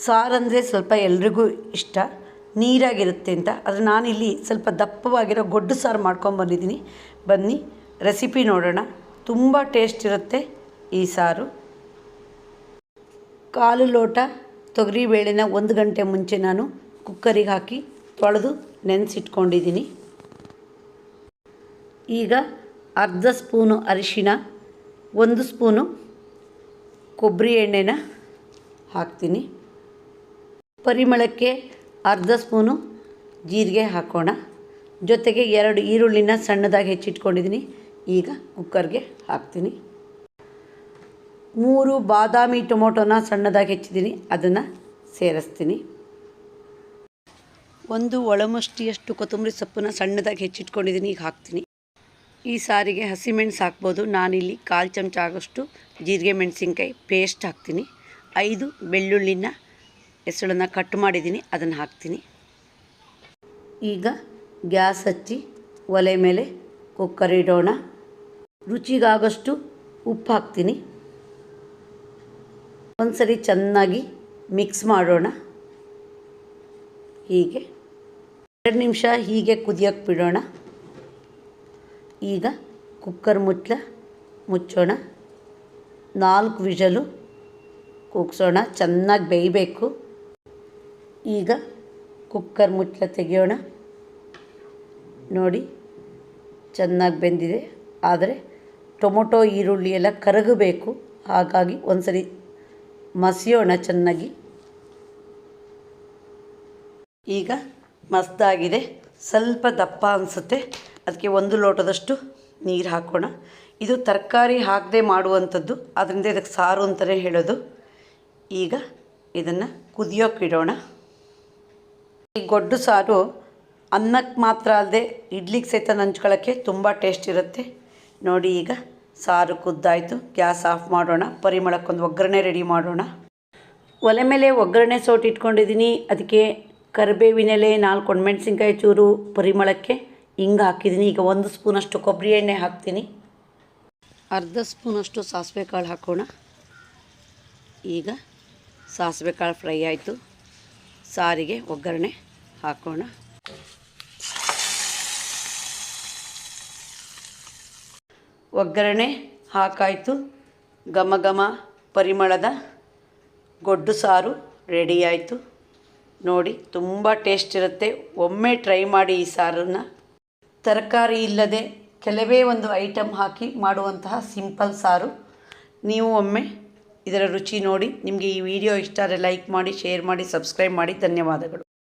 ಸಾರಂದರೆ ಸ್ವಲ್ಪ ಎಲ್ರಿಗೂ ಇಷ್ಟ, ನೀರಾಗಿರುತ್ತೆ ಅಂತ. ಆದರೆ ನಾನಿಲ್ಲಿ ಸ್ವಲ್ಪ ದಪ್ಪವಾಗಿರೋ ಗೊಡ್ಡು ಸಾರು ಮಾಡ್ಕೊಂಬಂದಿದ್ದೀನಿ. ಬನ್ನಿ ರೆಸಿಪಿ ನೋಡೋಣ. ತುಂಬ ಟೇಸ್ಟ್ ಇರುತ್ತೆ ಈ ಸಾರು. 1/4 ಲೋಟ ತೊಗರಿಬೇಳೆನ 1 ಗಂಟೆ ಮುಂಚೆ ನಾನು ಕುಕ್ಕರಿಗೆ ಹಾಕಿ ತೊಳೆದು ನೆನೆಸಿಟ್ಕೊಂಡಿದ್ದೀನಿ. ಈಗ ಅರ್ಧ ಸ್ಪೂನು ಅರಿಶಿನ, 1 ಸ್ಪೂನು ಕೊಬ್ಬರಿ ಎಣ್ಣೆನ ಹಾಕ್ತೀನಿ. ಪರಿಮಳಕ್ಕೆ ಅರ್ಧ ಸ್ಪೂನು ಜೀರಿಗೆ ಹಾಕೋಣ. ಜೊತೆಗೆ 2 ಈರುಳ್ಳಿನ ಸಣ್ಣದಾಗಿ ಹೆಚ್ಚಿಟ್ಕೊಂಡಿದ್ದೀನಿ. ಈಗ ಕುಕ್ಕರ್ಗೆ ಹಾಕ್ತೀನಿ. 3 ಬಾದಾಮಿ ಟೊಮೊಟೊನ ಸಣ್ಣದಾಗಿ ಹೆಚ್ಚಿದ್ದೀನಿ, ಅದನ್ನು ಸೇರಿಸ್ತೀನಿ. 1 ಒಳಮುಷ್ಟಿಯಷ್ಟು ಕೊತ್ತಂಬರಿ ಸೊಪ್ಪನ್ನ ಸಣ್ಣದಾಗಿ ಹೆಚ್ಚಿಟ್ಕೊಂಡಿದ್ದೀನಿ, ಈಗ ಹಾಕ್ತೀನಿ. ಈ ಸಾರಿಗೆ ಹಸಿಮೆಣಸು ಹಾಕ್ಬೋದು. ನಾನಿಲ್ಲಿ 1/4 ಚಮಚ ಆಗೋಷ್ಟು ಜೀರಿಗೆ ಮೆಣಸಿನ್ಕಾಯಿ ಪೇಸ್ಟ್ ಹಾಕ್ತೀನಿ. 5 ಬೆಳ್ಳುಳ್ಳಿನ ಹೆಸಳನ್ನು ಕಟ್ ಮಾಡಿದ್ದೀನಿ, ಅದನ್ನು ಹಾಕ್ತೀನಿ. ಈಗ ಗ್ಯಾಸ್ ಹಚ್ಚಿ ಒಲೆ ಮೇಲೆ ಕುಕ್ಕರ್ ಇಡೋಣ. ರುಚಿಗಾಗೋಷ್ಟು ಉಪ್ಪು ಹಾಕ್ತೀನಿ. ಒಂದ್ಸರಿ ಚೆನ್ನಾಗಿ ಮಿಕ್ಸ್ ಮಾಡೋಣ. ಹೀಗೆ 2 ನಿಮಿಷ ಹೀಗೆ ಕುದಿಯೋಕ್ಕೆ ಬಿಡೋಣ. ಈಗ ಕುಕ್ಕರ್ ಮುಚ್ಚೋಣ. 4 ವಿಷಲು ಕೂಗಿಸೋಣ. ಚೆನ್ನಾಗಿ ಬೇಯಬೇಕು. ಈಗ ಕುಕ್ಕರ್ ಮುಚ್ಚಳ ತೆಗೆಯೋಣ. ನೋಡಿ ಚೆನ್ನಾಗಿ ಬೆಂದಿದೆ. ಆದರೆ ಟೊಮೊಟೊ ಈರುಳ್ಳಿ ಎಲ್ಲ ಕರಗಬೇಕು. ಹಾಗಾಗಿ ಒಂದ್ಸರಿ ಮಸಿಯೋಣ ಚೆನ್ನಾಗಿ. ಈಗ ಮಸ್ತಾಗಿದೆ. ಸ್ವಲ್ಪ ದಪ್ಪ ಅನಿಸುತ್ತೆ, ಅದಕ್ಕೆ 1 ಲೋಟದಷ್ಟು ನೀರು ಹಾಕೋಣ. ಇದು ತರಕಾರಿ ಹಾಕದೆ ಮಾಡುವಂಥದ್ದು, ಅದರಿಂದ ಇದಕ್ಕೆ ಸಾರು ಅಂತಲೇ ಹೇಳೋದು. ಈಗ ಇದನ್ನು ಕುದಿಯೋಕೆ ಇಡೋಣ. ಈ ಗೊಡ್ಡು ಸಾರು ಅನ್ನಕ್ಕೆ ಮಾತ್ರ ಅಲ್ಲದೆ ಇಡ್ಲಿಗೆ ಸಹಿತ ನಂಚ್ಕೊಳ್ಳೋಕ್ಕೆ ತುಂಬ ಟೇಸ್ಟ್ ಇರುತ್ತೆ. ನೋಡಿ ಈಗ ಸಾರು ಕುದ್ದಾಯಿತು. ಗ್ಯಾಸ್ ಆಫ್ ಮಾಡೋಣ. ಪರಿಮಳಕ್ಕೊಂದು ಒಗ್ಗರಣೆ ರೆಡಿ ಮಾಡೋಣ. ಒಲೆ ಮೇಲೆ ಒಗ್ಗರಣೆ ಸೋಟ್ ಇಟ್ಕೊಂಡಿದ್ದೀನಿ. ಅದಕ್ಕೆ ಕರಿಬೇವಿನೆಲೆ, 4 ಒಣಮೆಣಸಿನ್ಕಾಯಿ ಚೂರು, ಪರಿಮಳಕ್ಕೆ ಹಿಂಗೆ ಹಾಕಿದ್ದೀನಿ. ಈಗ 1 ಸ್ಪೂನಷ್ಟು ಕೊಬ್ಬರಿ ಎಣ್ಣೆ ಹಾಕ್ತೀನಿ. ಅರ್ಧ ಸ್ಪೂನಷ್ಟು ಸಾಸಿವೆ ಕಾಳು ಹಾಕೋಣ. ಈಗ ಸಾಸಿವೆ ಕಾಳು ಫ್ರೈ ಆಯಿತು. ಸಾರಿಗೆ ಒಗ್ಗರಣೆ ಹಾಕೋಣ. ಒಗ್ಗರಣೆ ಹಾಕಾಯಿತು. ಘಮ ಘಮ ಪರಿಮಳದ ಗೊಡ್ಡು ಸಾರು ರೆಡಿ ಆಯಿತು. ನೋಡಿ ತುಂಬ ಟೇಸ್ಟ್ ಇರುತ್ತೆ. ಒಮ್ಮೆ ಟ್ರೈ ಮಾಡಿ ಈ ಸಾರನ್ನು. ತರಕಾರಿ ಇಲ್ಲದೆ ಕೆಲವೇ ಒಂದು ಐಟಮ್ ಹಾಕಿ ಮಾಡುವಂತಹ ಸಿಂಪಲ್ ಸಾರು. ನೀವು ಒಮ್ಮೆ ಇದರ ರುಚಿ ನೋಡಿ. ನಿಮಗೆ ಈ ವಿಡಿಯೋ ಇಷ್ಟ ಆದರೆ ಲೈಕ್ ಮಾಡಿ, ಶೇರ್ ಮಾಡಿ, ಸಬ್ಸ್ಕ್ರೈಬ್ ಮಾಡಿ. ಧನ್ಯವಾದಗಳು.